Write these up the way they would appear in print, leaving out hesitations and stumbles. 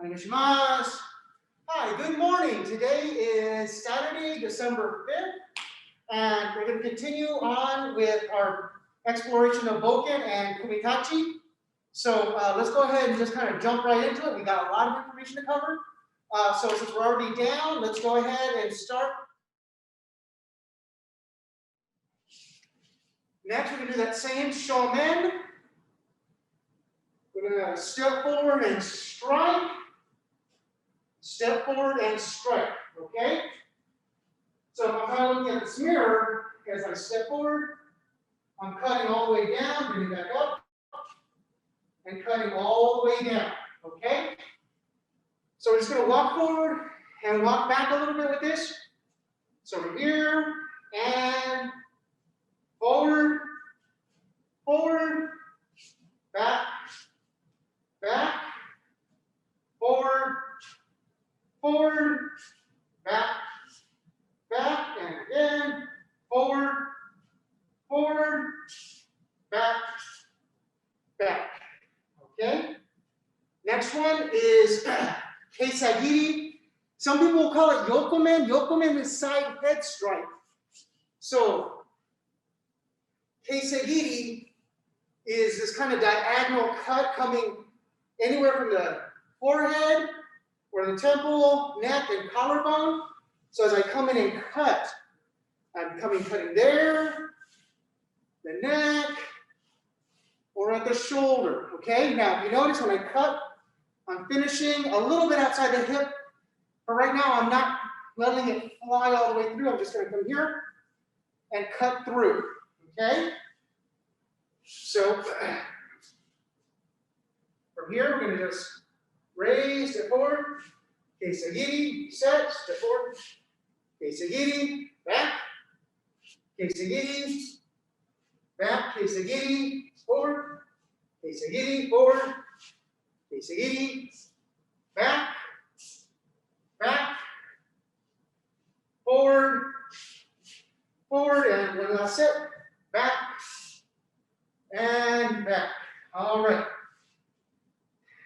Onegaishimasu. Hi, good morning. Today is Saturday, December 5th, and we're going to continue on with our exploration of bokken and kumi tachi. So let's go ahead and just kind of jump right into it. We got a lot of information to cover. So since we're already down, let's go ahead and start. Next, we're going to do that same shomen. We're going to step forward and strike. Step forward and strike, okay? So if I'm kind of looking at this mirror, as I step forward, I'm cutting all the way down, bringing back up, and cutting all the way down, okay? So we're just going to walk forward and walk back a little bit with this. So from here, and forward, forward, back, back, forward, forward, back, back, and again, forward, forward, back, back. Okay? Next one is kesa giri. Some people will call it yokomen. Yokomen is side head strike. So, kesa giri is this kind of diagonal cut coming anywhere from the forehead or the temple, neck, and collarbone. So as I come in and cut, I'm cutting there, the neck, or at the shoulder, okay? Now, if you notice when I cut, I'm finishing a little bit outside the hip, but right now I'm not letting it fly all the way through. I'm just gonna come here and cut through, okay? So, from here, we're gonna just raise, step forward, kesa giri, set, step forward, kesa giri, back, kesa giri, back, kesa giri, forward, kesa giri, forward, kesa giri, back, back, forward, forward, and one last set, back, and back. All right.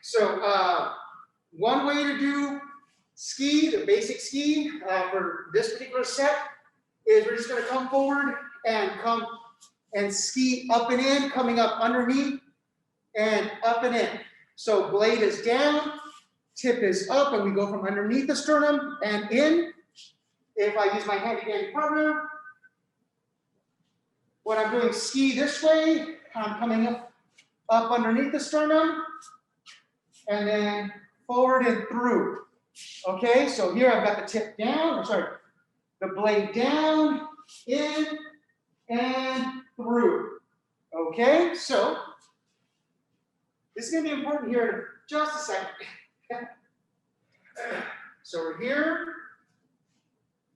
So one way to do ski, the basic ski for this particular set, is we're just going to come forward and come and ski up and in, coming up underneath and up and in. So blade is down, tip is up, and we go from underneath the sternum and in. If I use my hand again, partner, when I'm doing ski this way, I'm coming up underneath the sternum, and then forward and through. Okay, so here I've got the tip down, or sorry, the blade down, in, and through. Okay, so this is going to be important here in just a second. So we're here,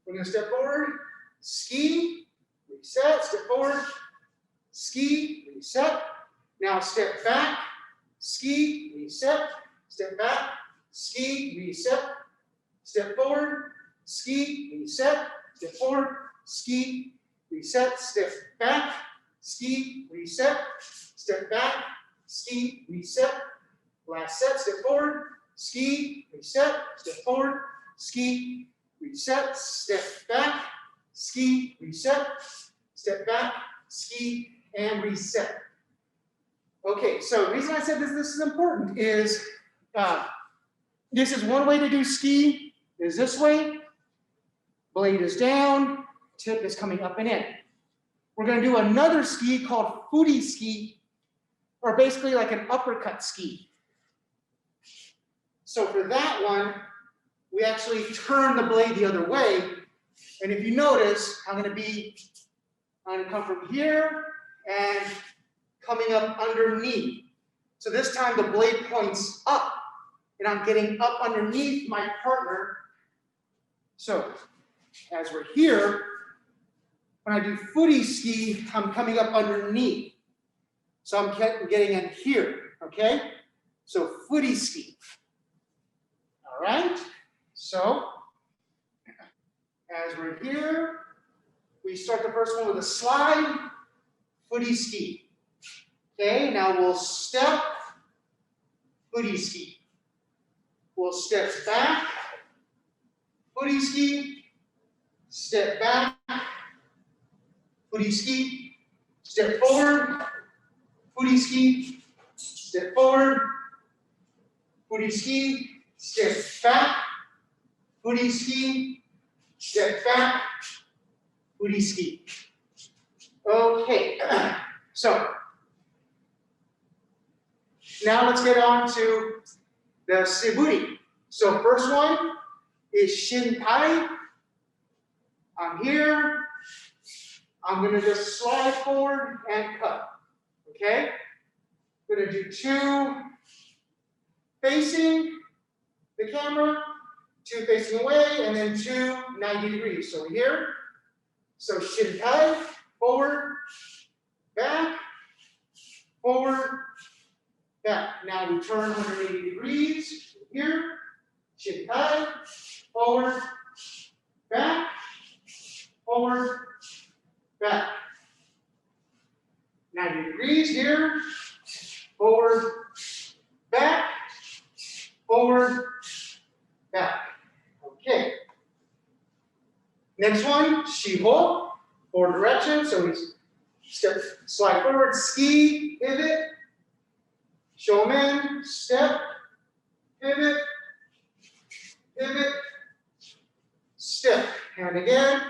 we're going to step forward, ski, reset, step forward, ski, reset. Now step back, ski, reset, step back, ski, reset, step forward, ski, reset, step forward, ski, reset, step back, ski, reset, step back, ski, reset, last set, step forward, ski, reset, step forward, ski, reset, step back, ski, reset, step back, ski, and reset. Okay, so the reason I said this is important is this is one way to do ski, is this way. Blade is down, tip is coming up and in. We're going to do another ski called furi ski, or basically like an uppercut ski. So for that one, we actually turn the blade the other way. And if you notice, I'm going to come from here and coming up underneath. So this time the blade points up, and I'm getting up underneath my partner. So as we're here, when I do furi ski, I'm coming up underneath. So I'm getting in here, okay? So furi ski. All right? So as we're here, we start the first one with a slide, furi ski. Okay, now we'll step, furi ski. we'll step back, furi ski, step back, furi ski, step forward, furi ski, step forward, furi ski, step back, furi ski, step back, furi ski. Okay, so now let's get on to the siburi. So first one is shin tai. I'm here. I'm gonna just slide forward and cut. Okay? I'm gonna do 2 facing the camera, 2 facing away, and then 2 90 degrees. So here. So shin tai, forward, back, forward, back. Now we turn 180 degrees here. Shin tai, forward, back, forward, back. 90 degrees here. Forward, back, forward, back. Okay. Next one, shiho, forward direction. So we step, slide forward, ski, pivot, shomen, step, pivot, pivot, step. And again,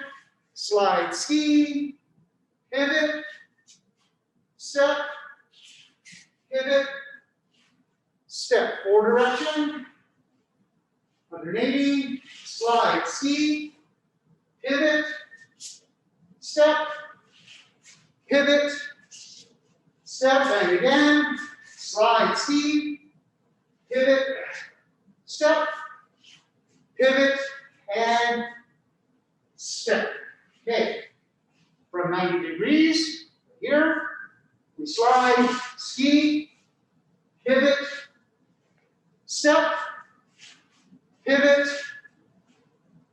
slide, ski, pivot, step, pivot, step. Forward direction, 180, slide, ski, pivot, step, pivot, step, and again, slide, ski, pivot, step, pivot, and step. Okay, from 90 degrees, here, we slide, ski, pivot, step, pivot,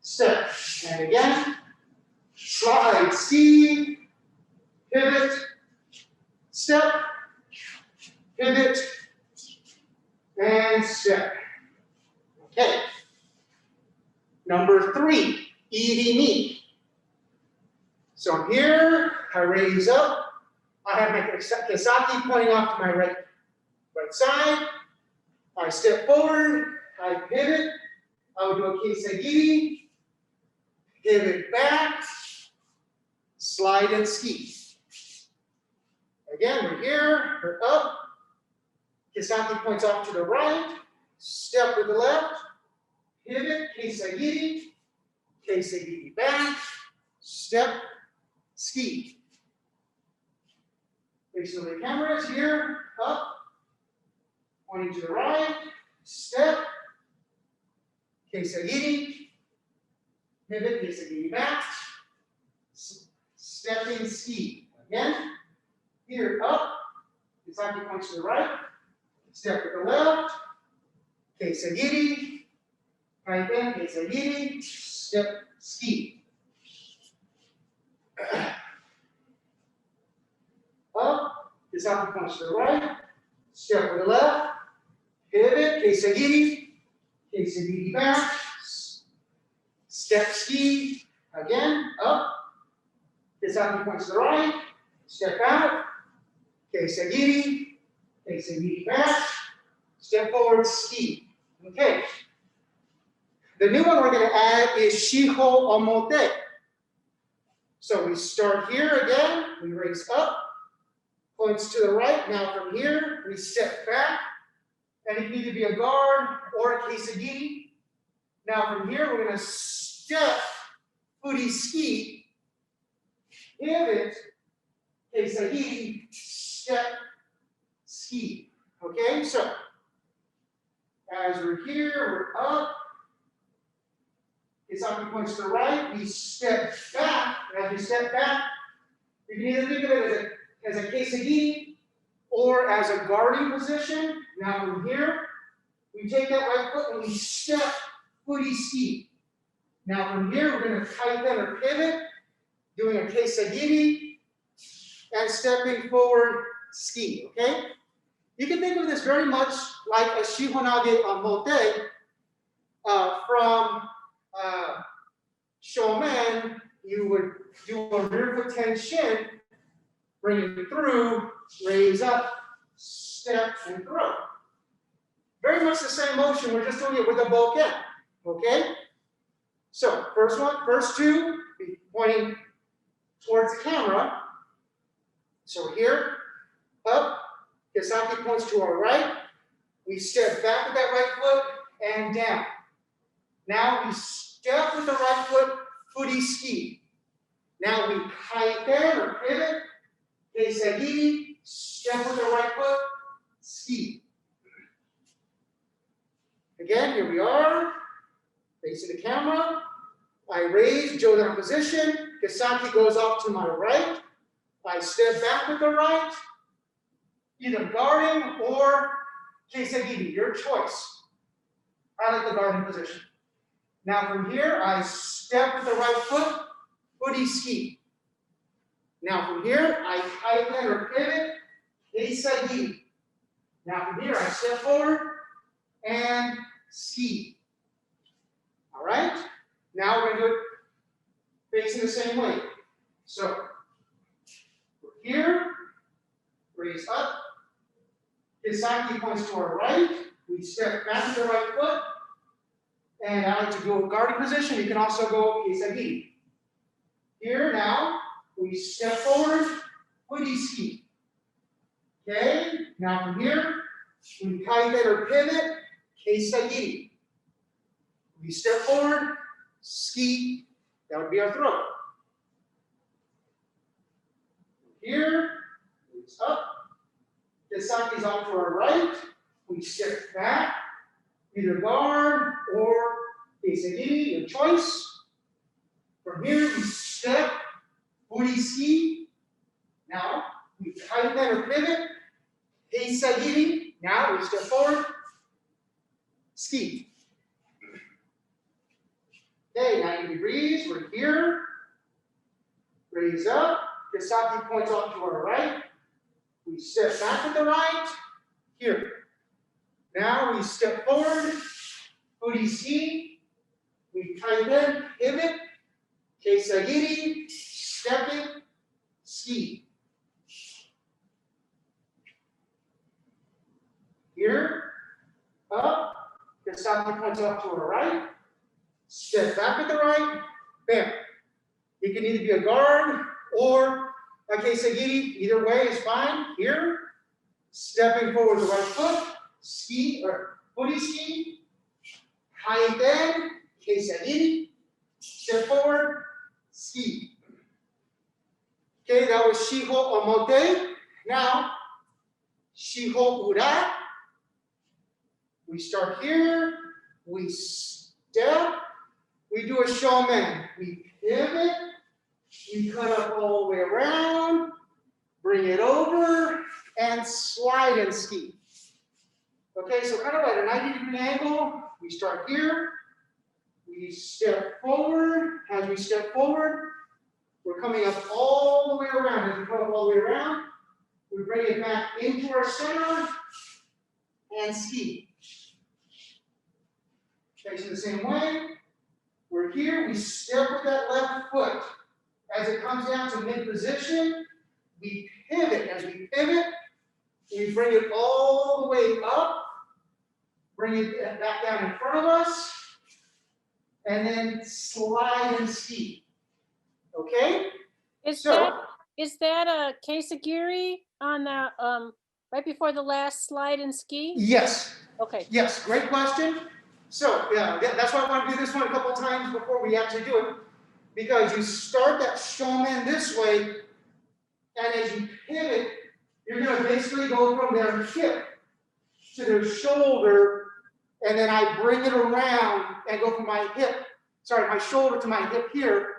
step. And again, slide, ski, pivot, step, pivot, and step. Okay. Number 3, irimi. So here, I raise up. I have my kesaki pointing off to my right side. I step forward, I pivot. I will do a kesa giri, pivot back, slide and ski. Again, we're here, we're up. Kesaki points off to the right, step with the left, pivot, kesa giri back, step, ski. Facing the cameras here, up, pointing to the right, step, kesa giri, pivot, kesa giri back, stepping, ski. Again, here, up, Kesaki points to the right, step to the left, kesa giri, right then, kesa giri, step, ski. Up, Kesaki points to the right, step to the left, pivot, kesa giri back, step, ski, again, up, Kesaki points to the right, step out, kesa giri back, step forward, ski. Okay. The new one we're going to add is shiho omote. So we start here again, we raise up, points to the right. Now from here, we step back, and it can either be a guard or a kesa giri. Now from here, we're going to step, furi ski, pivot, kesa giri, step, ski. Okay, so as we're here, we're up. Kesaki points to the right, we step back. And as we step back, you can either think of it as a kesa giri or as a guarding position. Now from here, we take that right foot and we step, furi ski. Now from here, we're going to tighten or pivot, doing a kesa giri, and stepping forward, ski, okay? You can think of this very much like a shihonage omote, from shomen, you would do a rear foot tenshin, bring it through, raise up, step, and throw. Very much the same motion, we're just doing it with a bokken, okay? So, first two, be pointing towards the camera. So here, up, Kisaki points to our right. We step back with that right foot and down. Now we step with the right foot, furi ski. Now we kaiten or pivot, kesa giri, step with the right foot, ski. Again, here we are, facing the camera. I raise, Jodan position, Kisaki goes off to my right. I step back with the right, either guarding or kesa giri, your choice. I like the guarding position. Now from here, I step with the right foot, furi ski. Now from here, I kaiten or pivot, kesa giri. Now from here, I step forward and ski. All right? Now we're going to do it facing the same way. So, we're here, raise up, Kisaki points to our right, we step back with the right foot, and I like to go guarding position, you can also go kesa giri. Here now, we step forward, furi ski. Okay, now from here, we kaiten or pivot, kesa giri. We step forward, ski, that would be our throw. Here, it's up. Kisaki's off to our right. We step back, either guard or kesa giri, your choice. From here, we step, furi ski. Now, we kaiten or pivot, kesa giri. Now, we step forward, ski. Okay, 90 degrees, we're here. Raise up. Kisaki points off to our right. We step back with the right. Here. Now we step forward. Furi ski. We kaiten, pivot. Kesa giri. Stepping. Ski. Here. Up. Kisaki points off to our right. Step back with the right, bam. It can either be a guard or a kesa giri, either way is fine. Here, stepping forward with the right foot, ski or furi ski, kaiten, kesa giri, step forward, ski. Okay, that was shiho omote. Now, shiho ura. We start here, we step. We do a shomen. We pivot, we cut up all the way around, bring it over, and slide and ski. Okay, so kind of at a 90-degree angle, we start here, we step forward. As we step forward, we're coming up all the way around. As we come up all the way around, we bring it back into our center and ski. Facing the same way. We're here, we step with that left foot. As it comes down to mid-position, we pivot. As we pivot, we bring it all the way up, bring it back down in front of us, and then slide and ski. Okay? Is that a kesa giri on the right before the last slide and ski? Yes. Okay. Yes, great question. So, yeah, that's why I want to do this one a couple times before we actually do it. Because you start that shomen this way, and as you pivot, you're going to basically go from their hip to their shoulder, and then I bring it around and go from my shoulder to my hip here,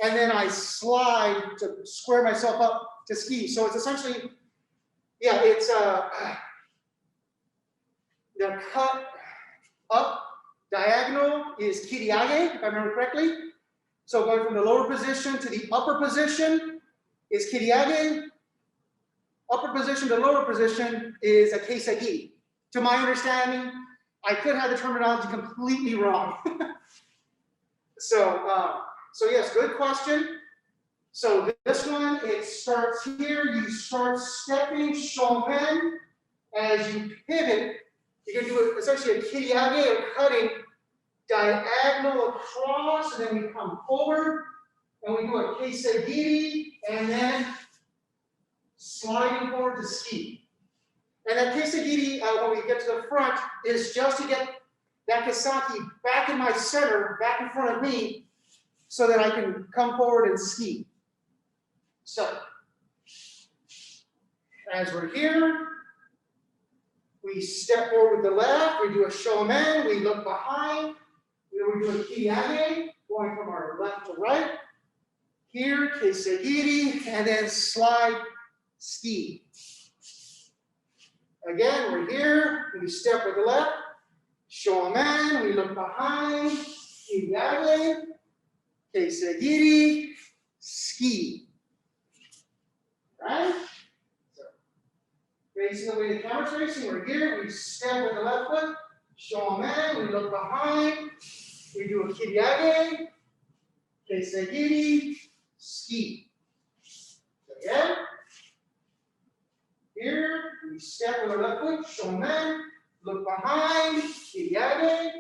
and then I slide to square myself up to ski. So it's essentially, yeah, it's the cut up diagonal is kiriage, if I remember correctly. So going from the lower position to the upper position is kiriage. Upper position to lower position is a kesa giri. To my understanding, I could have the terminology completely wrong. So yes, good question. So this one, it starts here. You start stepping shomen. As you pivot, you're going to do essentially a kiriage, or cutting diagonal across, and then we come forward, and we do a kesa giri, and then sliding forward to ski. And that kesa giri, when we get to the front, is just to get that kesaki back in my center, back in front of me, so that I can come forward and ski. So, as we're here, we step forward with the left, we do a shomen, we look behind, we do a kiriage, going from our left to right. Here, kesa giri, and then slide, ski. Again, we're here, we step with the left, shomen, we look behind, kiriage, kesa giri, ski. Right? So, facing the way the camera's facing, we're here, we step with the left foot, shomen, we look behind, we do a kiriage, kesa giri, ski. Again. Here, we step with our left foot, shomen, look behind, kiriage,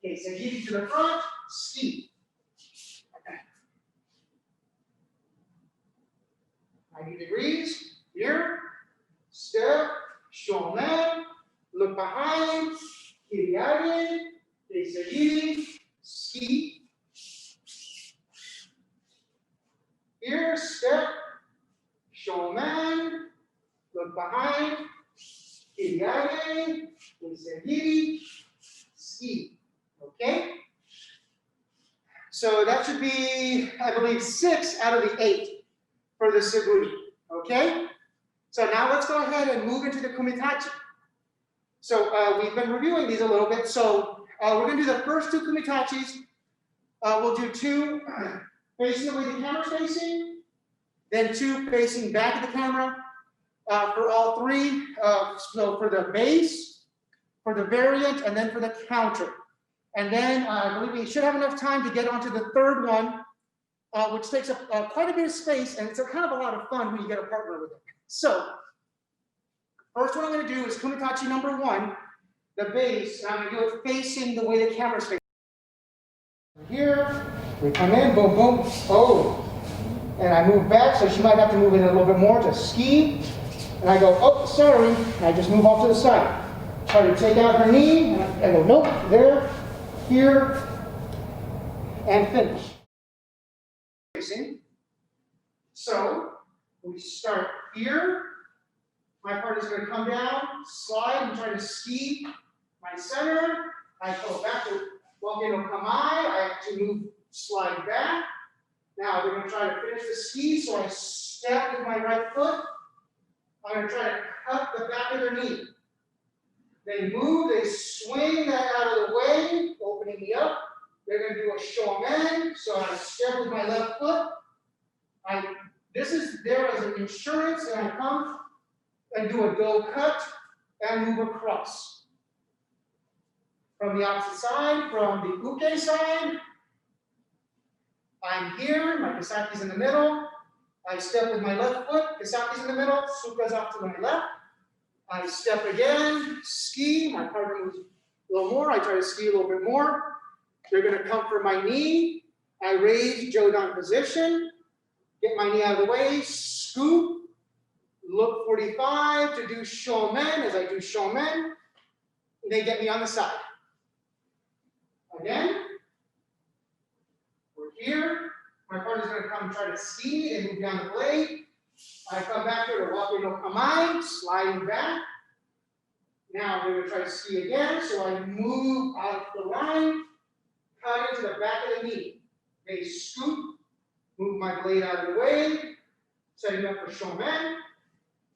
kesa giri to the front, ski. Okay. 90 degrees, here, step, shomen, look behind, kiriage, kesa giri, ski. Here, step, shomen, look behind, kiriage, kesa giri, ski. Okay? So that should be, I believe, 6 out of the 8 for the siburi. Okay? So now let's go ahead and move into the kumi tachi. So we've been reviewing these a little bit. So we're going to do the first 2 kumi tachis. We'll do 2 facing the way the camera's facing, then 2 facing back of the camera. For all 3, so for the base, for the variant, and then for the counter. And then I believe we should have enough time to get onto the 3rd one, which takes up quite a bit of space, and it's kind of a lot of fun when you get a partner with it. So, first one I'm going to do is kumitachi number 1, the base, and I'm going to do it facing the way the camera's facing. Here, we come in, boom, boom, oh, and I move back, so she might have to move in a little bit more to ski. And I go, oh, sorry, and I just move off to the side. Try to take out her knee, and I go, nope, there, here, and finish. So, we start here. My partner's going to come down, slide, and try to ski my center. I go back to bokken no kami. I have to move, slide back. Now, we're going to try to finish the ski, so I step with my right foot. I'm going to try to cut the back of their knee. They move, they swing that out of the way, opening me up. They're going to do a shomen, so I step with my left foot. This is there as an insurance, and I come and do a do cut and move across. From the opposite side, from the uke side, I'm here, my kesaki's in the middle. I step with my left foot, kesaki's in the middle, suka's off to my left. I step again, ski, my partner moves a little more, I try to ski a little bit more. They're going to come for my knee. I raise Jodan position, get my knee out of the way, scoop, look 45 to do shomen. As I do shomen, they get me on the side. Again, we're here. My partner's going to come and try to ski and move down the blade. I come back here to bokken no kami, sliding back. Now we're going to try to ski again, so I move out the line, cut into the back of the knee. They scoop, move my blade out of the way, setting up for shomen.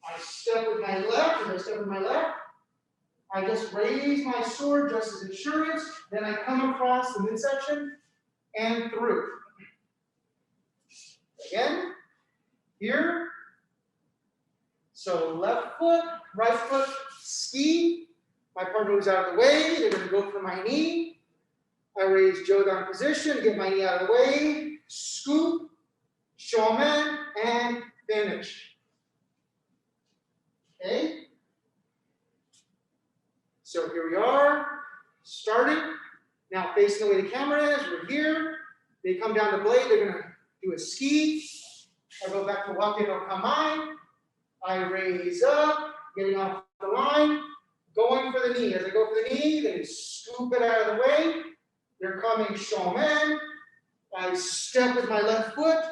I step with my left, as I step with my left, I just raise my sword just as insurance, then I come across the midsection and through. Again, here. So left foot, right foot, ski. My partner moves out of the way. They're going to go for my knee. I raise Jodan position, get my knee out of the way, scoop, shomen, and finish. Okay? So here we are, starting. Now facing the way the camera is, we're here. They come down the blade, they're gonna do a ski. I go back to wakke no kamae. I raise up, getting off the line, going for the knee. As I go for the knee, they scoop it out of the way. They're coming shomen. I step with my left foot,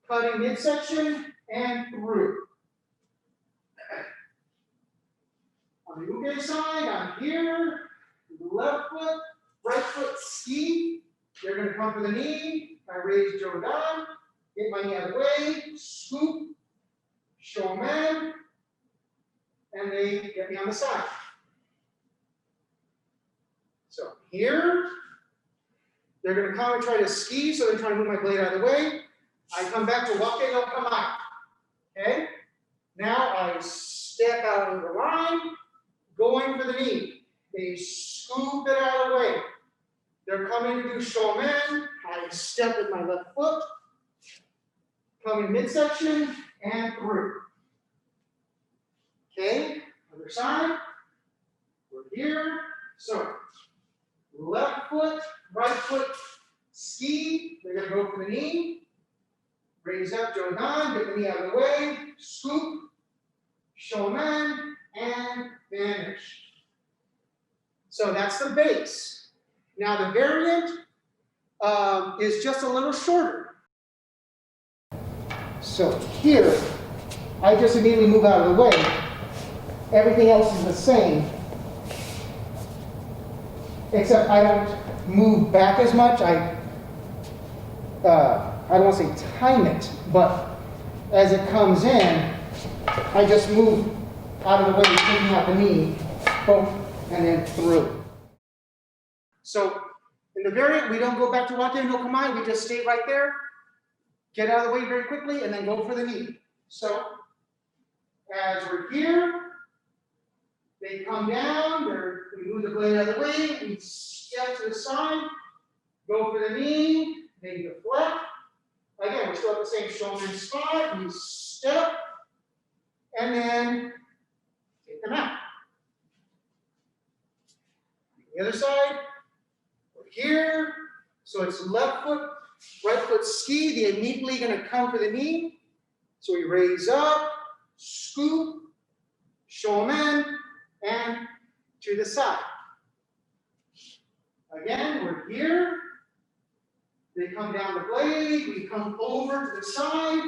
cutting midsection and through. On the uke side, I'm here. Left foot, right foot, ski. They're going to come for the knee. I raise Jodan, get my knee out of the way, scoop, shomen, and they get me on the side. So here, they're going to come and try to ski, so they're trying to move my blade out of the way. I come back to wakke no kamae. Okay? Now I step out of the line, going for the knee. They scoop it out of the way. They're coming to do shomen. I step with my left foot, coming midsection and through. Okay, other side. We're here. So, left foot, right foot, ski. They're going to go for the knee. Raise up, Jodan, get the knee out of the way, scoop, shomen, and finish. So that's the base. Now the variant is just a little shorter. So here, I just immediately move out of the way. Everything else is the same, except I don't move back as much. I don't want to say time it, but as it comes in, I just move out of the way, taking out the knee, boom, and then through. So in the variant, we don't go back to wakke no kamae, we just stay right there, get out of the way very quickly, and then go for the knee. So as we're here, they come down, we move the blade out of the way, we step to the side, go for the knee, they deflect. Again, we're still at the same shomen spot, we step, and then take them out. The other side, we're here, so it's left foot, right foot ski, they're immediately going to come for the knee. So we raise up, scoop, shomen, and to the side. Again, we're here. They come down the blade, we come over to the side,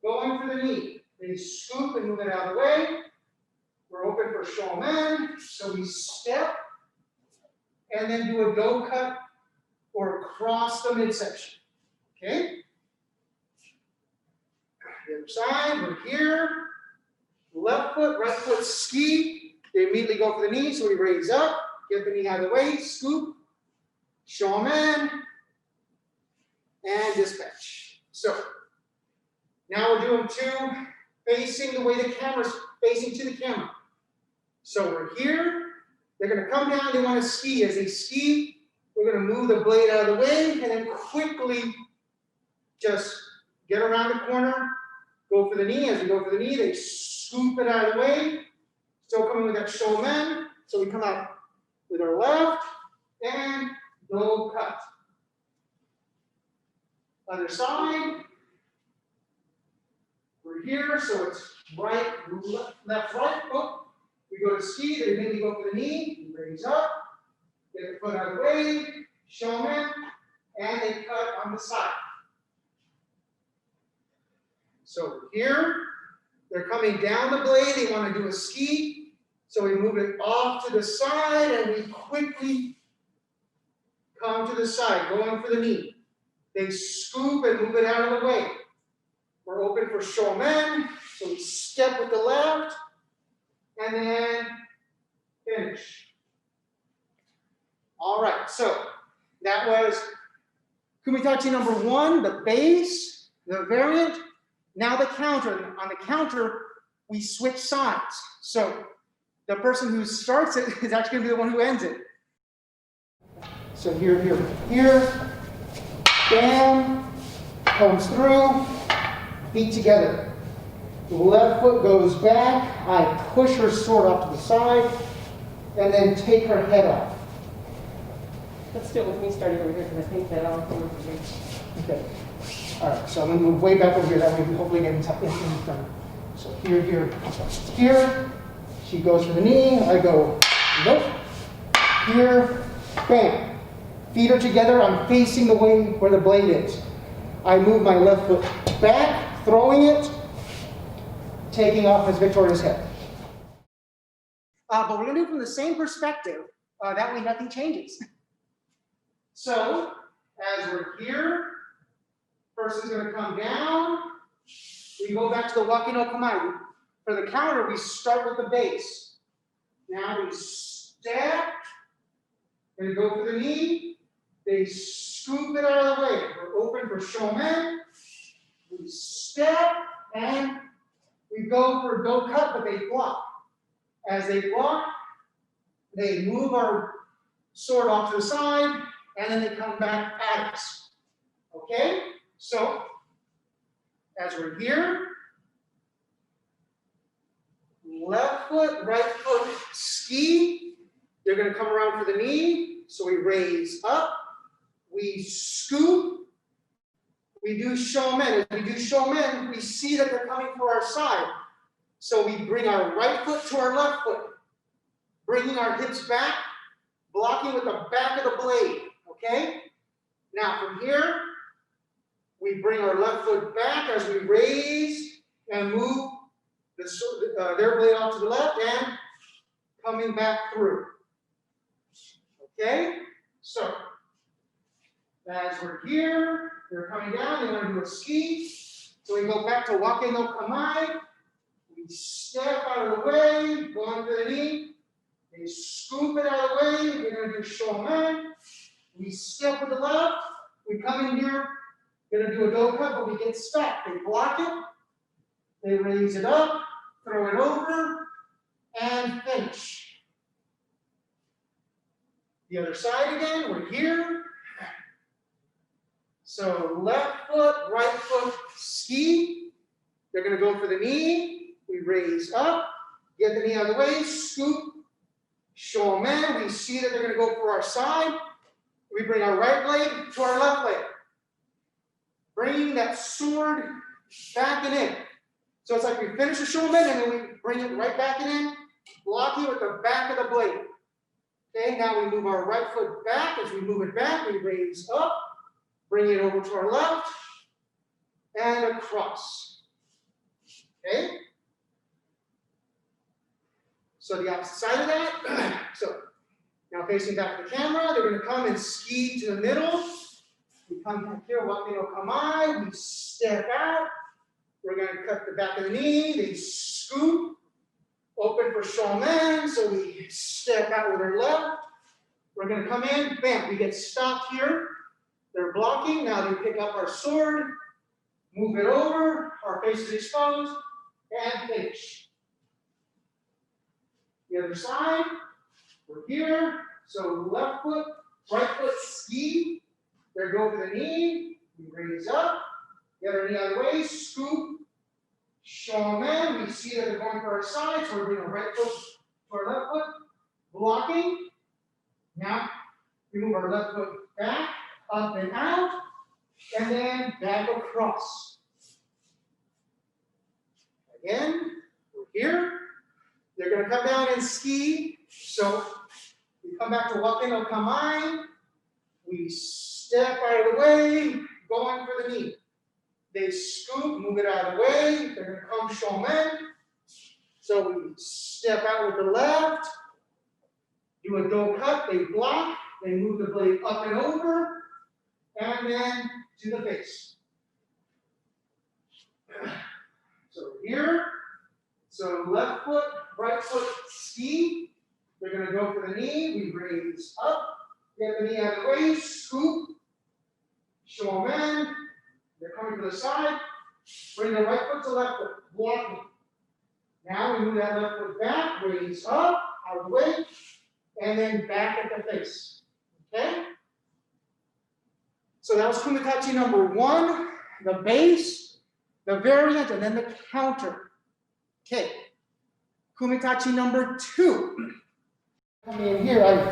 going for the knee. They scoop and move it out of the way. We're open for shomen, so we step and then do a go cut or cross the midsection. Okay? The other side, we're here. Left foot, right foot ski. They immediately go for the knee, so we raise up, get the knee out of the way, scoop, shomen, and dispatch. So now we're doing two facing the way the camera's facing to the camera. So we're here, they're going to come down, they want to ski. As they ski, we're going to move the blade out of the way and then quickly just get around the corner, go for the knee. As we go for the knee, they scoop it out of the way. Still coming with that shomen. So we come out with our left and go cut. Other side. We're here, so it's right, left, right. Oh, we go to ski, they immediately go for the knee, we raise up, get the foot out of the way, shomen, and they cut on the side. So here, they're coming down the blade, they want to do a ski, so we move it off to the side and we quickly come to the side, going for the knee. They scoop and move it out of the way. We're open for shomen, so we step with the left, and then finish. All right, so that was kumi tachi number 1, the base, the variant. Now the counter. On the counter, we switch sides. So the person who starts it is actually going to be the one who ends it. So here, bam, comes through, feet together. The left foot goes back, I push her sword off to the side, and then take her head off. Let's do it with me starting over here because I think that I'll come over here. Okay. All right, so I'm going to move way back over here. That way we hopefully get in front. So here. She goes for the knee. I go, nope. Here, bam. Feet are together. I'm facing the way where the blade is. I move my left foot back, throwing it, taking off Miss Victoria's head. But we're going to do it from the same perspective. That way nothing changes. So, as we're here, person's going to come down. We go back to the wakin no kamae. For the counter, we start with the base. Now we step, and go for the knee. They scoop it out of the way. We're open for shomen. We step, and we go for go cut, but they block. As they block, they move our sword off to the side, and then they come back at us. Okay? So, as we're here, left foot, right foot, ski. They're going to come around for the knee. So we raise up, we scoop, we do shomen. As we do shomen, we see that they're coming for our side. So we bring our right foot to our left foot, bringing our hips back, blocking with the back of the blade. Okay? Now from here, we bring our left foot back as we raise and move their blade off to the left and coming back through. Okay? So, as we're here, they're coming down, they want to do a ski. So we go back to wakin no kamae. We step out of the way, going to the knee. They scoop it out of the way. We're going to do shomen. We step with the left. We come in here. We're going to do a do cut, but we get stuck. They block it. They raise it up, throw it over, and finish. The other side again. We're here. So left foot, right foot, ski. They're going to go for the knee. We raise up, get the knee out of the way, scoop, shomen. We see that they're going to go for our side. We bring our right blade to our left blade. Bringing that sword back and in. So it's like we finish the shomen and then we bring it right back and in, blocking with the back of the blade. Okay, now we move our right foot back. As we move it back, we raise up, bring it over to our left, and across. Okay? So the opposite side of that. So now facing back to the camera, they're going to come and ski to the middle. We come back here, wakin no kamae. We step out. We're going to cut the back of the knee. They scoop. Open for shomen. So we step out with our left. We're going to come in. Bam. We get stopped here. They're blocking. Now they pick up our sword. Move it over. Our face is exposed. And finish. The other side. We're here. So left foot, right foot, ski. They go for the knee. We raise up. Get our knee out of the way. Scoop. Shomen. We see that they're going for our side. So we bring our right foot to our left foot. Blocking. Now we move our left foot back, up and out. And then back across. Again, we're here. They're going to come down and ski. So we come back to wakin no kamae. We step out of the way, going for the knee. They scoop, move it out of the way. They're going to come shomen. So we step out with the left, do a do cut. They block. They move the blade up and over, and then to the face. So here, so left foot, right foot, ski. They're going to go for the knee. We raise up, get the knee out of the way, scoop, shomen. They're coming to the side. Bring the right foot to left foot, blocking. Now we move that left foot back, raise up, out of the way, and then back at the face. Okay? So that was kumitachi number 1, the base, the variant, and then the counter. Okay. Kumitachi number 2. Come in here, I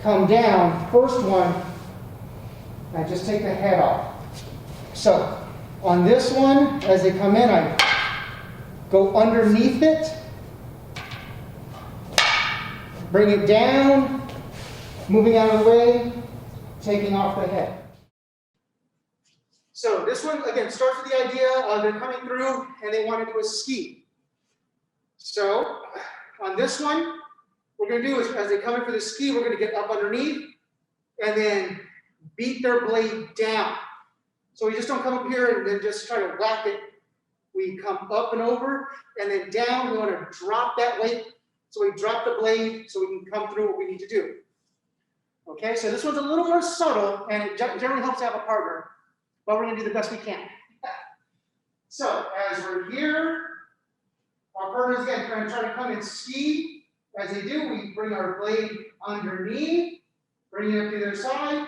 come down. First one, I just take the head off. So on this one, as they come in, I go underneath it, bring it down, moving out of the way, taking off the head. So this one, again, starts with the idea of they're coming through and they want to do a ski. So on this one, what we're going to do is as they come in for the ski, we're going to get up underneath and then beat their blade down. So we just don't come up here and then just try to whack it. We come up and over and then down. We want to drop that weight. So we drop the blade so we can come through what we need to do. Okay, so this one's a little more subtle and it generally helps to have a partner, but we're going to do the best we can. So as we're here, our partners again are going to try to come and ski. As they do, we bring our blade underneath, bring it up to their side,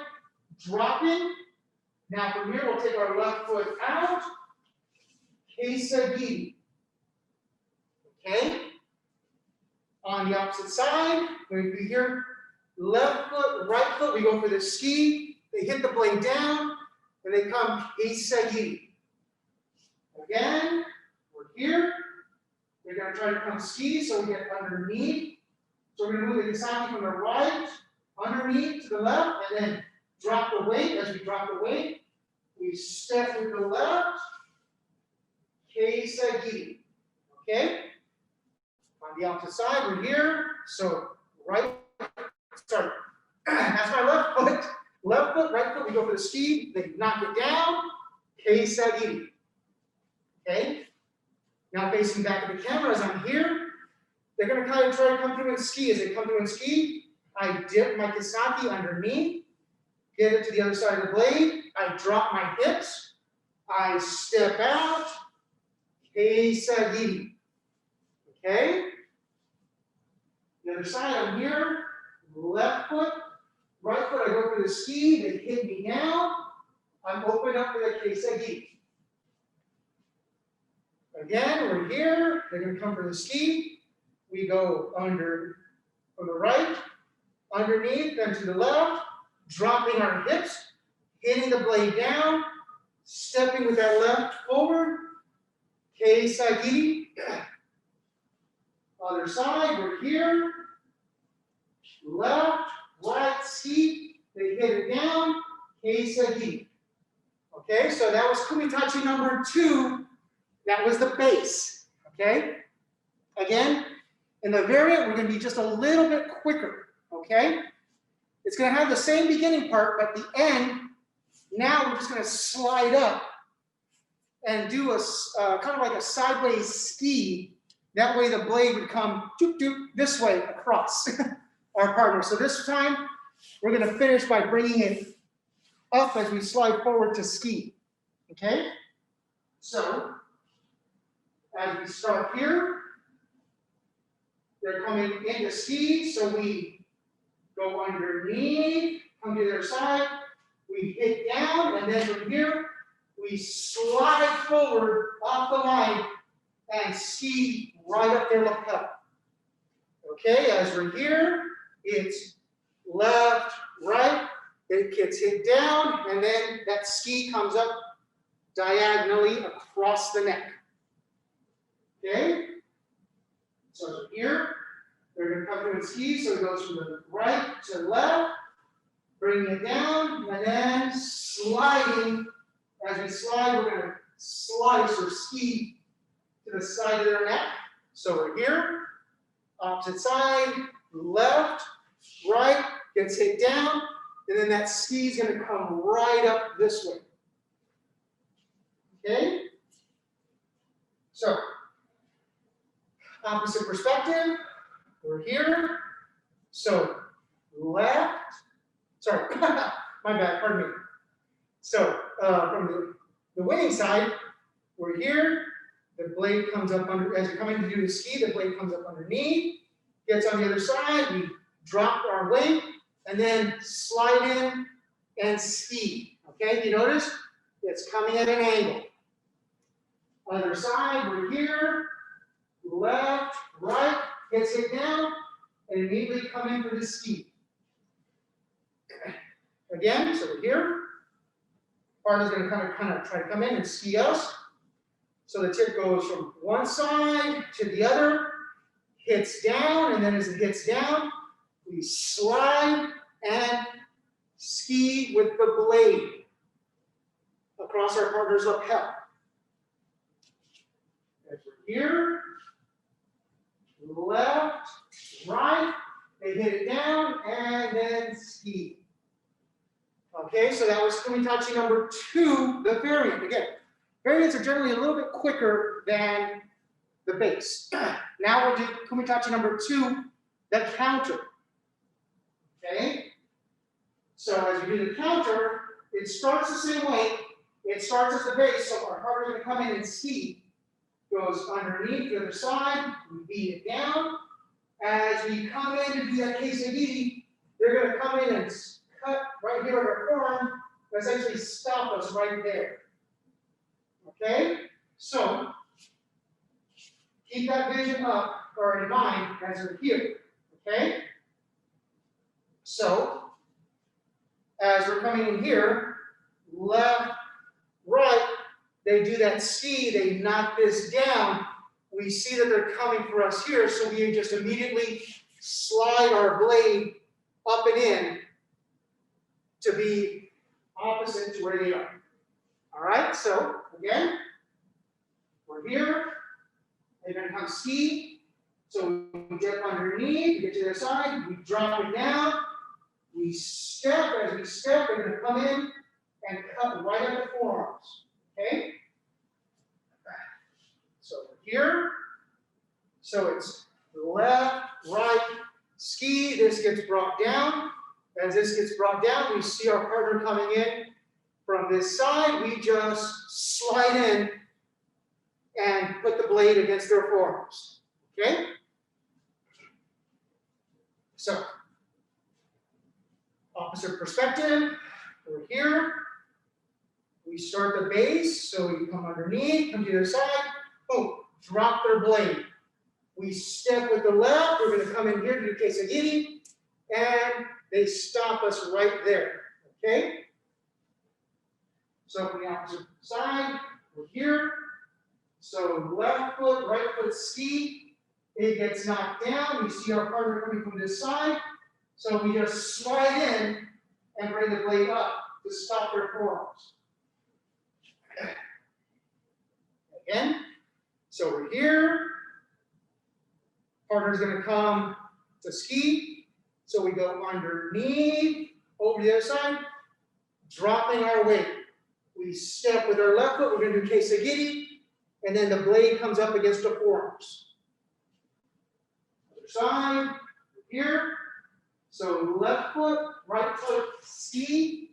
dropping. Now from here, we'll take our left foot out, kesa giri. Okay? On the opposite side, we'll be here, left foot, right foot, we go for the ski, they hit the blade down, and they come kesa giri. Again, we're here, they're going to try to come ski, so we get underneath. So we're going to move the kisaki from the right, underneath to the left, and then drop the weight. As we drop the weight, we step with the left, kesa giri. Okay? On the opposite side, we're here. So right, sorry, that's my left foot. Left foot, right foot, we go for the ski, then knock it down, kesa giri. Okay? Now facing back at the camera as I'm here, they're going to kind of try to come through and ski. As they come through and ski, I dip my kisaki underneath, get it to the other side of the blade, I drop my hips, I step out, kesa giri. Okay? The other side, I'm here, left foot, right foot, I go for the ski, they hit me down, I'm open up for the kesa giri. Again, we're here, they're going to come for the ski, we go under, from the right, underneath, then to the left, dropping our hips, hitting the blade down, stepping with that left forward, kesa giri. Other side, we're here, left, right, ski, they hit it down, kesa giri. Okay, so that was kumitachi number 2. That was the base. Okay, again, in the variant, we're going to be just a little bit quicker. Okay, it's going to have the same beginning part, but the end, now we're just going to slide up and do a kind of like a sideways ski. That way the blade would come doop, doop, this way across our partner. So this time, we're going to finish by bringing it up as we slide forward to ski. Okay? So, as we start here, they're coming into ski, so we go underneath, come to their side, we hit down, and then from here, we slide forward off the line and ski right up their lapel. Okay, as we're here, it's left, right, it gets hit down, and then that ski comes up diagonally across the neck. Okay, so here, they're going to come through and ski, so it goes from the right to left, bringing it down, and then sliding. As we slide, we're going to slice or ski to the side of their neck. So we're here, opposite side, left, right, gets hit down, and then that ski is going to come right up this way. Okay? So, opposite perspective, we're here. So, left, sorry, my bad, pardon me. So, from the winning side, we're here, the blade comes up under, as you're coming to do the ski, the blade comes up underneath, gets on the other side, we drop our weight, and then slide in and ski. Okay, you notice? It's coming at an angle. Other side, we're here, left, right, gets it down, and immediately come in for the ski. Again, so we're here. Partner's going to kind of try to come in and ski us. So the tip goes from one side to the other, hits down, and then as it hits down, we slide and ski with the blade across our partner's lapel. As we're here, left, right, they hit it down, and then ski. Okay, so that was kumi tachi number 2, the variant. Again, variants are generally a little bit quicker than the base. Now we'll do kumi tachi number 2, the counter. Okay, so as we do the counter, it starts the same way. It starts as the base, so our partner's going to come in and ski. Goes underneath the other side, we beat it down. As we come in to do that kesa giri, they're going to come in and cut right here at our forearm, essentially stop us right there. Okay? So, keep that vision up, or in mind, as we're here. Okay? So, as we're coming in here, left, right, they do that ski, they knock this down. We see that they're coming for us here, so we just immediately slide our blade up and in to be opposite to where they are. All right, so again, we're here, they're going to come ski, so we dip underneath, we get to the other side, we drop it down, we step, as we step, they're going to come in and cut right at the forearms. Okay? So here, so it's left, right, ski, this gets brought down. As this gets brought down, we see our partner coming in from this side. We just slide in and put the blade against their forearms. Okay? So, opposite perspective, we're here. We start the base, so we come underneath, come to the other side, boom, drop their blade. We step with the left, we're going to come in here to do kesa giri, and they stop us right there, okay? So from the opposite side, we're here. So left foot, right foot ski, it gets knocked down. We see our partner coming from this side, so we just slide in and bring the blade up to stop their forearms. Again, so we're here. Partner's going to come to ski. So we go underneath, over the other side, dropping our weight. We step with our left foot. We're going to do kesa giri, and then the blade comes up against the forearms. Other side, here. So left foot, right foot, ski.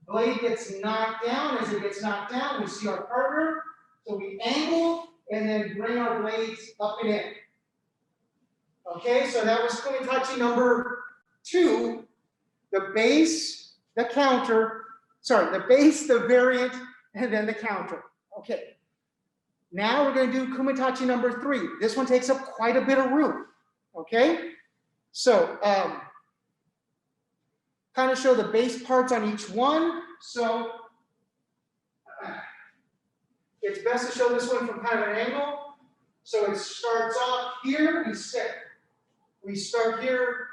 Blade gets knocked down. As it gets knocked down, we see our partner. So we angle and then bring our blades up and in. Okay, so that was kumi tachi number 2. The base, the counter, the base, the variant, and then the counter. Okay. Now we're going to do kumi tachi number 3. This one takes up quite a bit of room. Okay? So, kind of show the base parts on each one. So, it's best to show this one from kind of an angle. So it starts off here, we step. We start here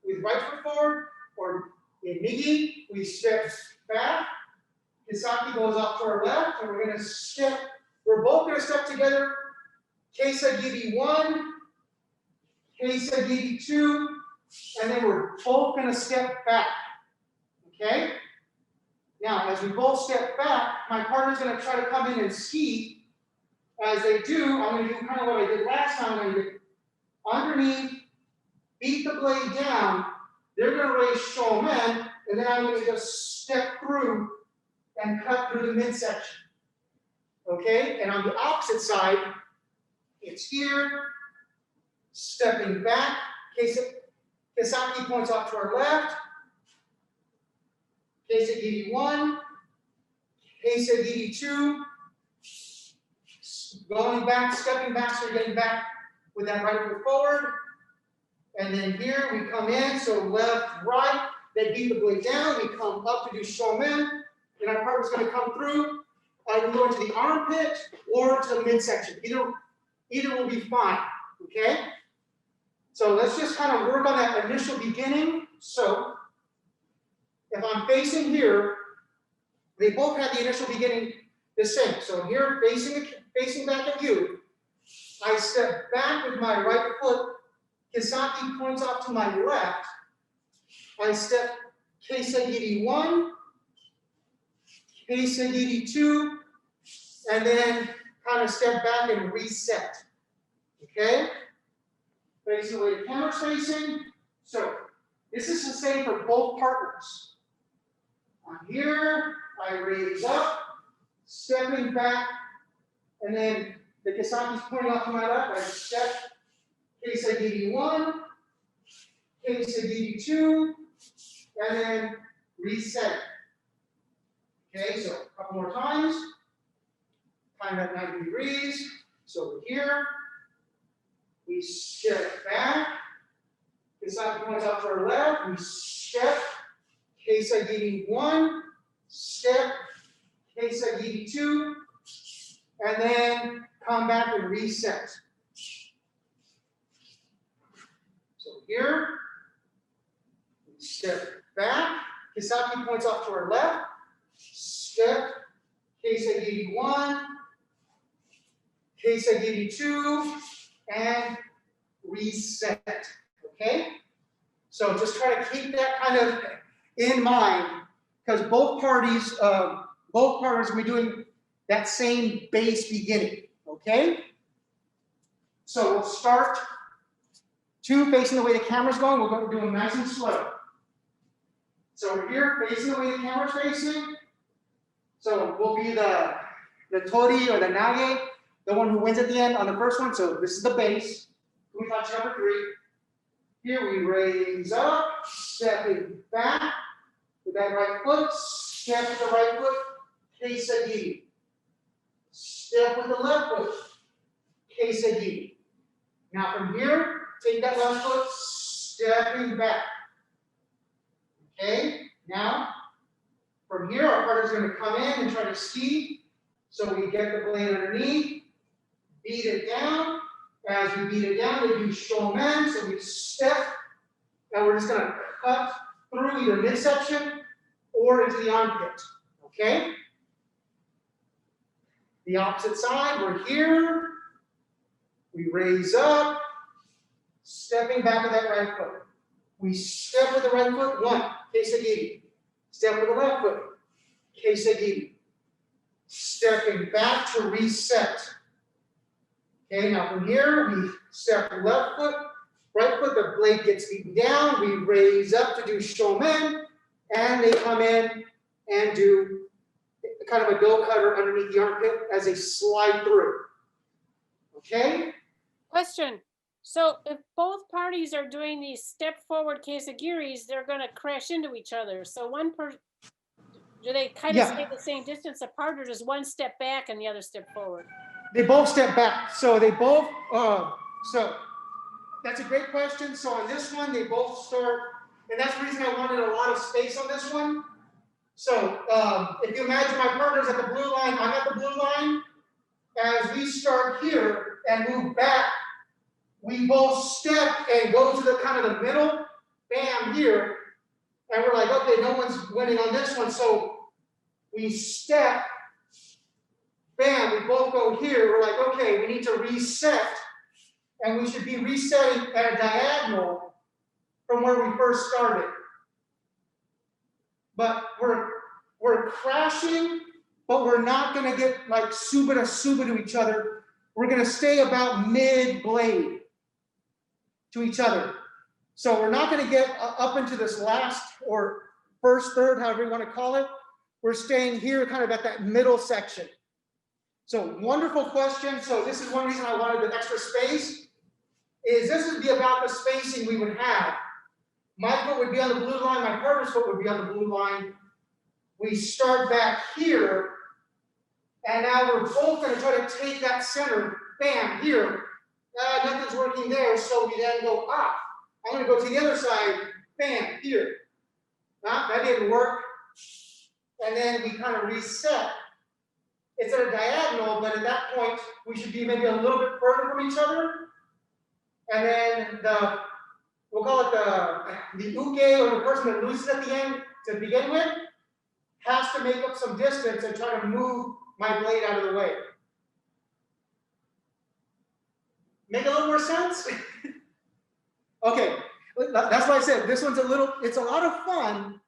with right foot forward, or in migi, we step back. Kisaki goes off to our left, and we're going to step. We're both going to step together. Kesa giri 1, kesa giri 2, and then we're both going to step back. Okay? Now, as we both step back, my partner's going to try to come in and ski. As they do, I'm going to do kind of what I did last time. I'm going to get underneath, beat the blade down. They're going to raise shomen, and then I'm going to just step through and cut through the midsection. Okay, and on the opposite side, it's here, stepping back, Kesaki points off to our left, kesa giri 1, kesa giri 2, going back, stepping back, so we're getting back with that right foot forward. And then here we come in, so left, right, they beat the blade down, we come up to do shomen, and our partner's going to come through. We go into the armpit or to the midsection. Either will be fine, okay? So let's just kind of work on that initial beginning. So if I'm facing here, they both have the initial beginning the same. So here, facing back at you, I step back with my right foot. Kesaki points off to my left. I step kesa giri 1, kesa giri 2, and then kind of step back and reset. Okay? Facing the way the camera's facing. So this is the same for both partners. On here, I raise up, stepping back, and then the kesaki's pointing off to my left. I step kesa giri 1, kesa giri 2, and then reset. Okay, so a couple more times. Time at 90 degrees. So here, we step back. Kesaki points out to our left. We step. Kesa giri 1. Step. Kesa giri 2. And then come back and reset. So here, we step back. Kesaki points off to our left. Step. Kesa giri 1. Kesa giri 2, and reset, okay? So just try to keep that kind of in mind, because both partners will be doing that same base beginning, okay? So we'll start 2 facing the way the camera's going. We're going to do them nice and slow. So we're here facing the way the camera's facing. So we'll be the tori or the nage, the one who wins at the end on the first one. So this is the base. Kumi tachi number 3. Here we raise up, stepping back with that right foot, step with the right foot, kesa giri. Step with the left foot, kesa giri. Now from here, take that left foot, stepping back. Okay, now from here, our partner's going to come in and try to ski. So we get the blade underneath, beat it down. As we beat it down, they do shomen. So we step, and we're just going to cut through either midsection or into the armpit. Okay? The opposite side, we're here. We raise up, stepping back with that right foot. We step with the right foot, 1, kesa giri. Step with the left foot, kesa giri. Stepping back to reset. Okay, now from here, we step left foot, right foot, the blade gets beaten down, we raise up to do shomen, and they come in and do kind of a dough cutter underneath the armpit as they slide through. Okay? Question. So if both parties are doing these step forward kesagiris, they're going to crash into each other. So one person, do they kind of stay the same distance apart, or does one step back and the other step forward? They both step back. So they both, so that's a great question. So on this one, they both start, and that's the reason I wanted a lot of space on this one. So if you imagine my partner's at the blue line, I'm at the blue line. As we start here and move back, we both step and go to the kind of the middle, bam, here. And we're like, okay, no one's winning on this one. So we step, bam, we both go here. We're like, okay, we need to reset. And we should be resetting at a diagonal from where we first started. But we're crashing, but we're not going to get like suba to each other. We're going to stay about mid-blade to each other. So we're not going to get up into this last or first third, however you want to call it. We're staying here kind of at that middle section. So wonderful question. So this is one reason I wanted the extra space, is this would be about the spacing we would have. My foot would be on the blue line, my partner's foot would be on the blue line. We start back here, and now we're both going to try to take that center, bam, here. Nothing's working there, so we then go up. I'm going to go to the other side, bam, here. That didn't work. And then we kind of reset. It's at a diagonal, but at that point, we should be maybe a little bit further from each other. And then we'll call it the uke, or the person that loses at the end to begin with, has to make up some distance and try to move my blade out of the way. Make a little more sense? Okay, that's why I said this one's it's a lot of fun,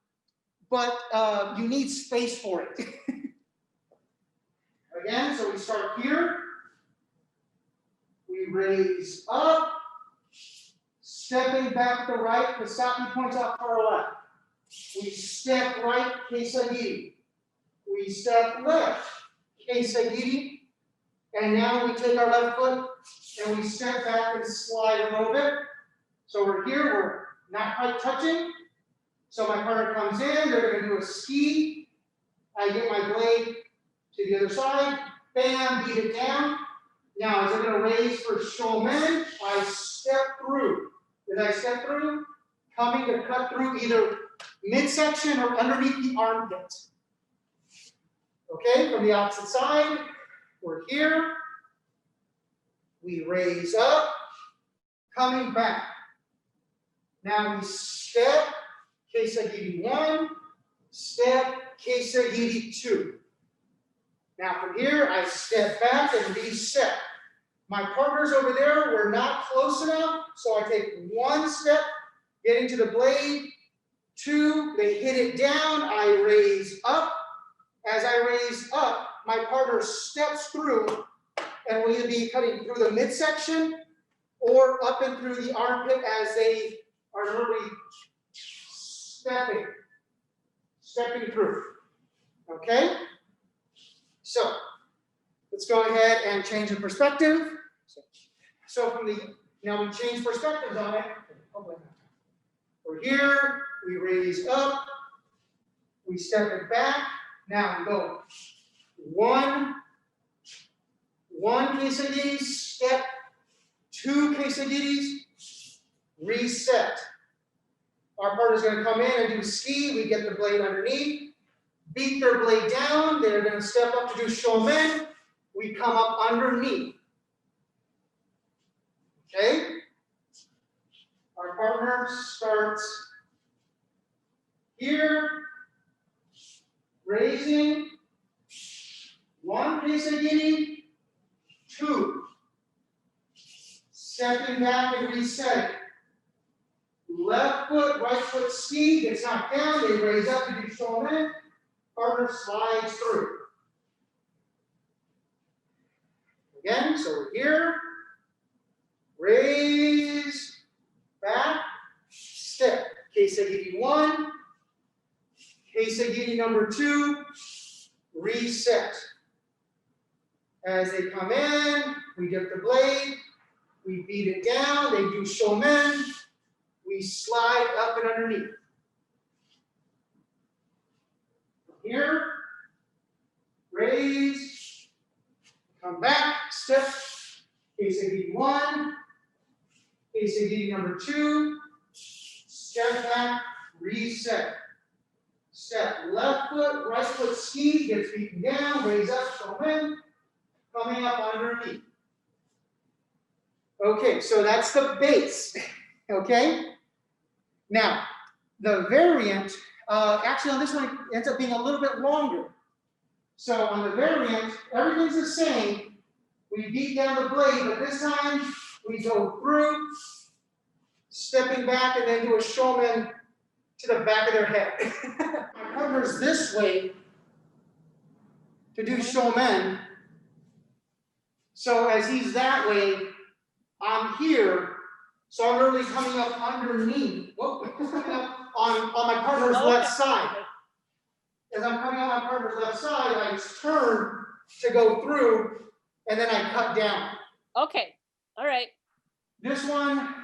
but you need space for it. Again, so we start here, we raise up, stepping back to right, the saki points out far left. We step right, kesa giri. We step left, kesa giri. And now we take our left foot and we step back and slide a little bit. So we're here, we're not quite touching. So my partner comes in, they're going to do a ski. I get my blade to the other side, bam, beat it down. Now, as I'm going to raise for shomen, I step through. As I step through, coming to cut through either midsection or underneath the armpit. Okay, from the opposite side, we're here. We raise up, coming back. Now we step, kesa giri 1, step, kesa giri 2. Now from here, I step back and reset. My partners over there were not close enough, so I take one step, getting to the blade, 2, they hit it down, I raise up. As I raise up, my partner steps through, and will either be cutting through the midsection or up and through the armpit as they are literally stepping through. Okay? So, let's go ahead and change the perspective. So now we change perspectives on it. We're here, we raise up, we step it back. Now we go one kesa giri, step, 2 kesa giris, reset. Our partner's going to come in and do ski. We get the blade underneath, beat their blade down. They're going to step up to do shomen. We come up underneath. Okay? Our partner starts here, raising, 1 kesa giri, 2. Stepping back and resetting. Left foot, right foot ski, gets knocked down, they raise up to do shomen. Partner slides through. Again, so we're here. Raise, back, step. Kesa giri 1, kesa giri number 2, reset. As they come in, we get the blade, we beat it down, they do shomen, we slide up and underneath. Here, raise, come back, step, kesa giri 1, kesa giri number 2, step back, reset. Step left foot, right foot ski, gets beaten down, raise up, shomen, coming up underneath. Okay, so that's the base. Okay? Now, the variant, actually on this one, it ends up being a little bit longer. So on the variant, everything's the same. We beat down the blade, but this time we go through, stepping back, and then do a shomen to the back of their head. My partner's this way to do shomen. So as he's that way, I'm here. So I'm literally coming up underneath. Whoop, coming up on my partner's left side. As I'm coming on my partner's left side, I turn to go through, and then I cut down. Okay, all right. This one,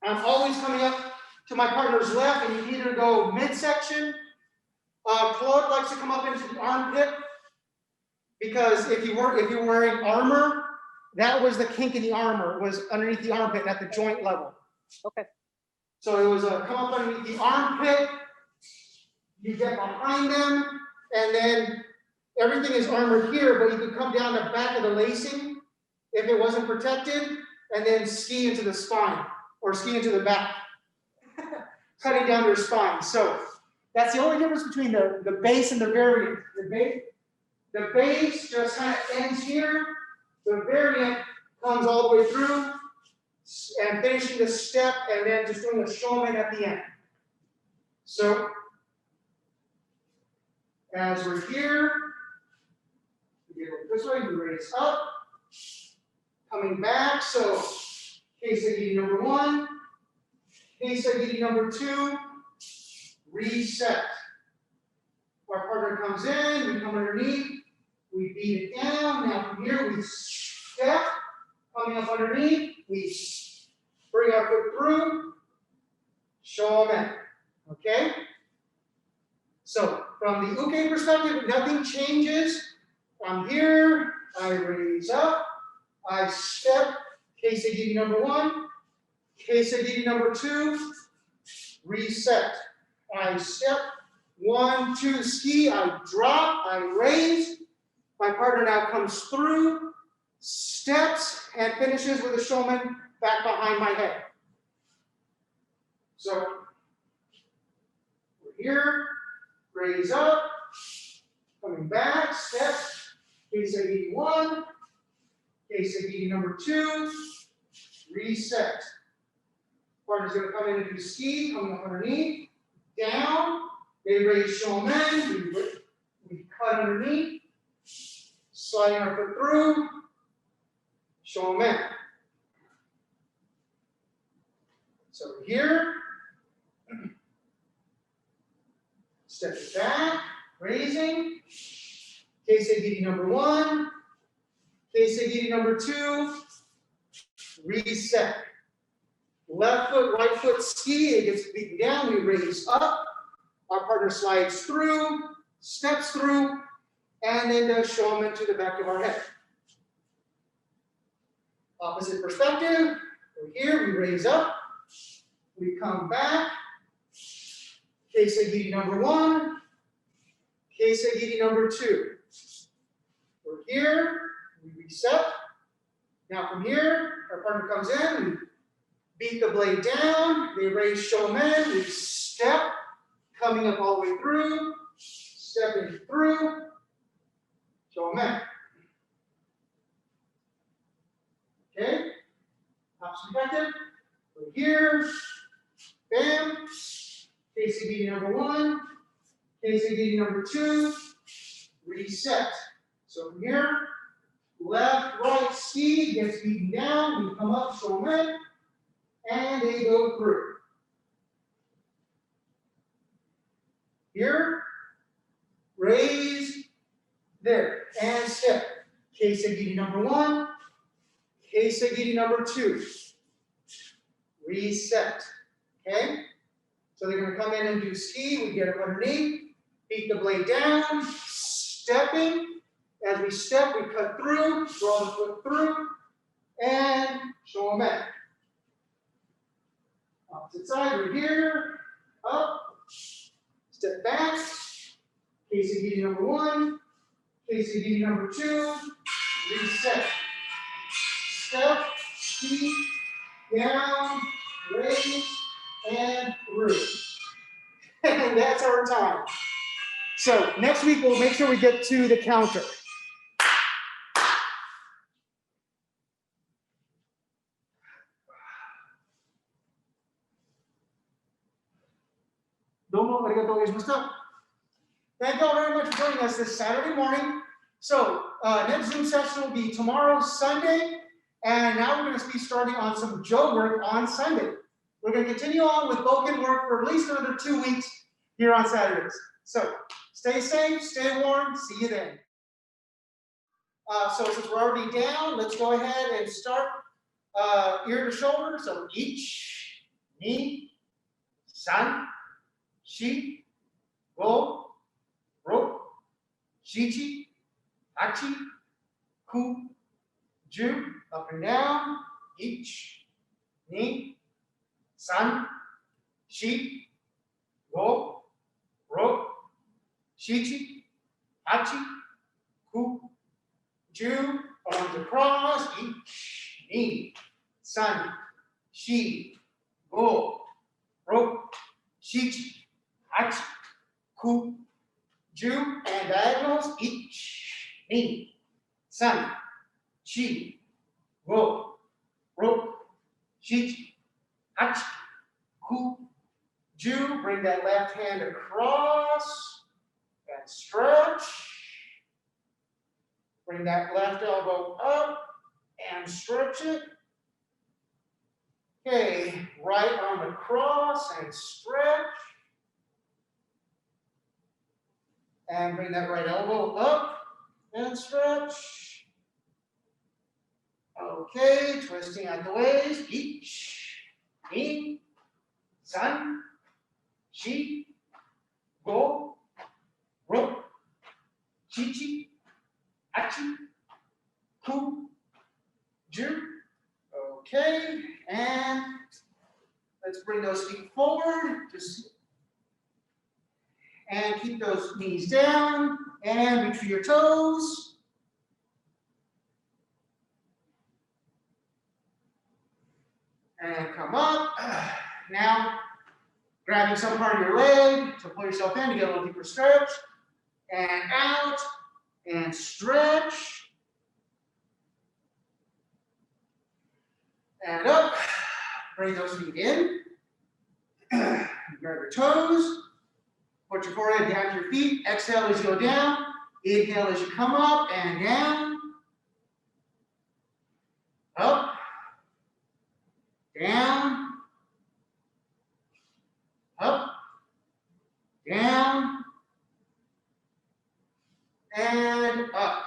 I'm always coming up to my partner's left, and you can either go midsection. Claude likes to come up into the armpit, because if you're wearing armor, that was the kink in the armor, was underneath the armpit at the joint level. Okay. So it was a come up underneath the armpit, you get behind them, and then everything is armored here, but you could come down the back of the lacing if it wasn't protected, and then ski into the spine, or ski into the back, cutting down their spine. So that's the only difference between the base and the variant. The base just kind of ends here. The variant comes all the way through and finishing the step, and then just doing a shomen at the end. So as we're here, we get it this way, we raise up, coming back. So kesa giri number 1, kesa giri number 2, reset. Our partner comes in, we come underneath, we beat it down. Now from here we step, coming up underneath, we bring our foot through, shomen. Okay? So from the uke perspective, nothing changes. I'm here, I raise up, I step, kesa giri number 1, kesa giri number 2, reset. I step, 1, 2, ski, I drop, I raise. My partner now comes through, steps, and finishes with a shomen back behind my head. So we're here, raise up, coming back, step, kesa giri 1, kesa giri number 2, reset. Partner's going to come in and do ski, coming up underneath, down, they raise shomen, we cut underneath, sliding our foot through, shomen. So here, step it back, raising, kesa giri number 1, kesa giri number 2, reset. Left foot, right foot ski, it gets beaten down, we raise up, our partner slides through, steps through, and then does shomen to the back of our head. Opposite perspective, we're here, we raise up, we come back, kesa giri number 1, kesa giri number 2. We're here, we reset. Now from here, our partner comes in, we beat the blade down, they raise shomen, we step, coming up all the way through, stepping through, shomen. Okay, opposite perspective, we're here, bam, kesa giri number 1, kesa giri number 2, reset. So from here, left, right, ski, gets beaten down, we come up, shomen, and they go through. Here, raise, there, and step. Kesa giri number 1, kesa giri number 2. Reset. Okay? So they're going to come in and do ski. We get up underneath, beat the blade down, stepping. As we step, we cut through, draw the foot through, and shomen. Opposite side, we're here, up, step back, kesa giri number 1, kesa giri number 2, reset. Step, ski, down, raise, and through. And that's our time. So next week, we'll make sure we get to the counter. Domo arigatou gozaimasu. Thank you all very much for joining us this Saturday morning. So next Zoom session will be tomorrow, Sunday, and now we're going to be starting on some jo work on Sunday. We're going to continue on with bokken work for at least another 2 weeks here on Saturdays. So stay safe, stay warm, see you then. So since we're already down, let's go ahead and start ear to shoulder. So ich, ni, san, shi, go, ro, shichi, tachi, ku, ju, up and down, ich, ni, san, shi, go, ro, shichi, tachi, ku, ju, arms across, ich, ni, san, shi, go, ro, shichi, tachi, ku, ju, and diagonals, ich, ni, san, shi, go, ro, shichi, tachi, ku, ju. Bring that left hand across and stretch. Bring that left elbow up and stretch it. Okay, right arm across and stretch. And bring that right elbow up and stretch. Okay, twisting out the ways. Ich, ni, san, shi, go, ro, shichi, tachi, ku, ju. Okay, and let's bring those feet forward. And keep those knees down and between your toes. And come up. Now, grabbing some part of your leg to pull yourself in to get a little deeper stretch. And out and stretch. And up. Bring those feet in. Grab your toes. Put your forehead down to your feet. Exhale as you go down. Inhale as you come up and down. Up. Down. Up. Down. And up.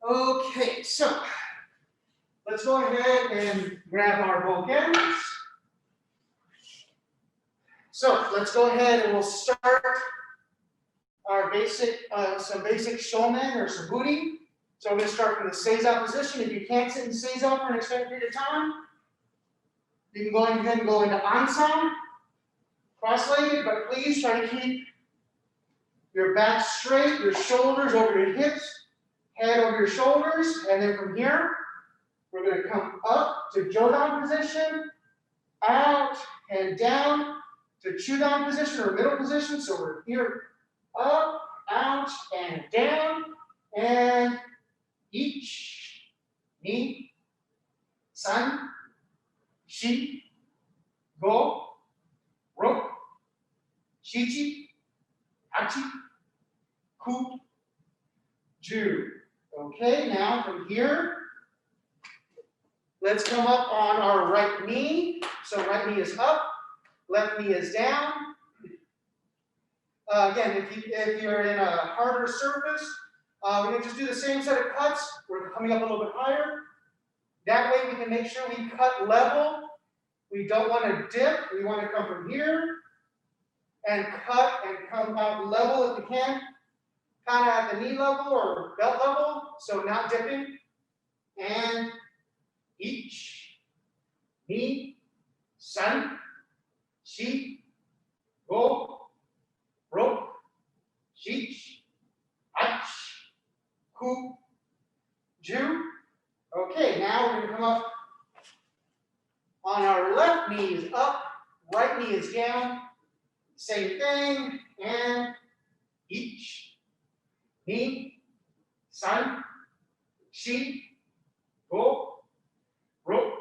Okay, so let's go ahead and grab our bokkens. So let's go ahead and we'll start our basic, some basic shomen or siburi. So I'm going to start from the seiza position. If you can't sit in seiza for an extended period of time, you can go ahead and go into ansan, cross-legged, but please try to keep your back straight, your shoulders over your hips, head over your shoulders, and then from here, we're going to come up to jodan position, out and down to chudan position or middle position. So we're here, up, out, and down, and ich, ni, san, shi, go, ro, shichi, tachi, ku, ju. Okay, now from here, let's come up on our right knee. So right knee is up, left knee is down. Again, if you're in a harder surface, we're going to just do the same set of cuts. We're coming up a little bit higher. That way we can make sure we cut level. We don't want to dip. We want to come from here and cut and come out level if we can. Kind of at the knee level or belt level, so not dipping. And ich, ni, san, shi, go, ro, shich, ach, ku, ju. Okay, now we're going to come up on our left knee is up, right knee is down. Same thing, and ich, ni, san, shi, go, ro,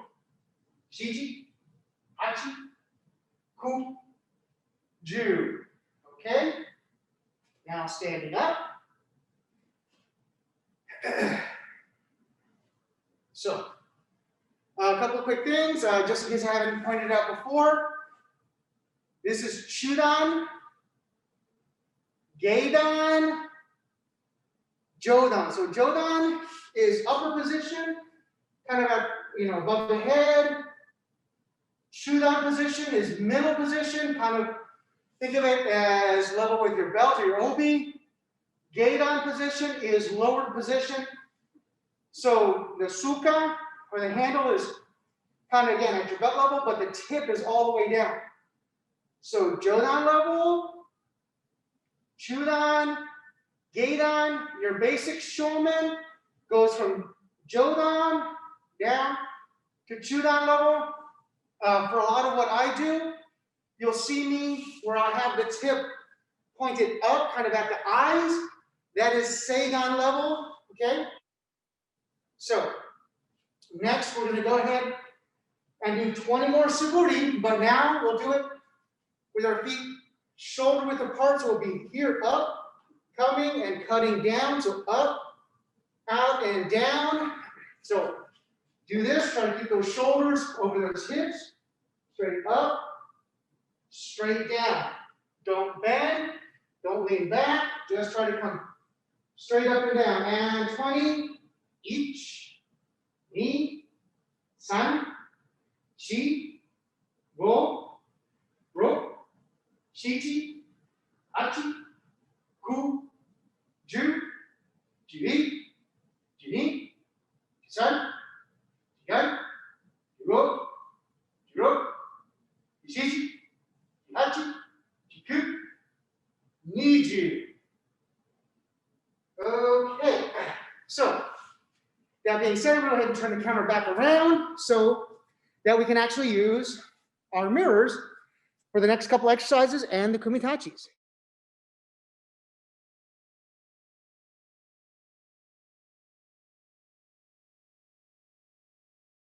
shichi, hachi, ku, ju. Okay? Now standing up. So, a couple of quick things, just in case I haven't pointed out before. This is chudan, geidan, jodan. So jodan is upper position, kind of at, above the head. Shudan position is middle position, kind of think of it as level with your belt or your obi. Geidan position is lowered position. So the suka, or the handle, is kind of, again, at your belt level, but the tip is all the way down. So Jodan level, Chudan, Geidan, your basic shomen goes from Jodan down to Chudan level. For a lot of what I do, you'll see me where I have the tip pointed up, kind of at the eyes. That is Seidan level, okay? So next, we're going to go ahead and do 20 more siburi, but now we'll do it with our feet shoulder width apart. So we'll be here up, coming and cutting down. So up, out, and down. So do this, try to keep those shoulders over those hips. Straight up, straight down. Don't bend, don't lean back. Just try to come straight up and down. And 20, each, ni, san, chi, go, ro, shichi, achi, ku, ju, jiri, jini, jisan, jigan, jiro, jiro, jishichi, jihachi, jiku, niju. Okay, so that being said, we're going to go ahead and turn the camera back around so that we can actually use our mirrors for the next couple exercises and the kumi tachis.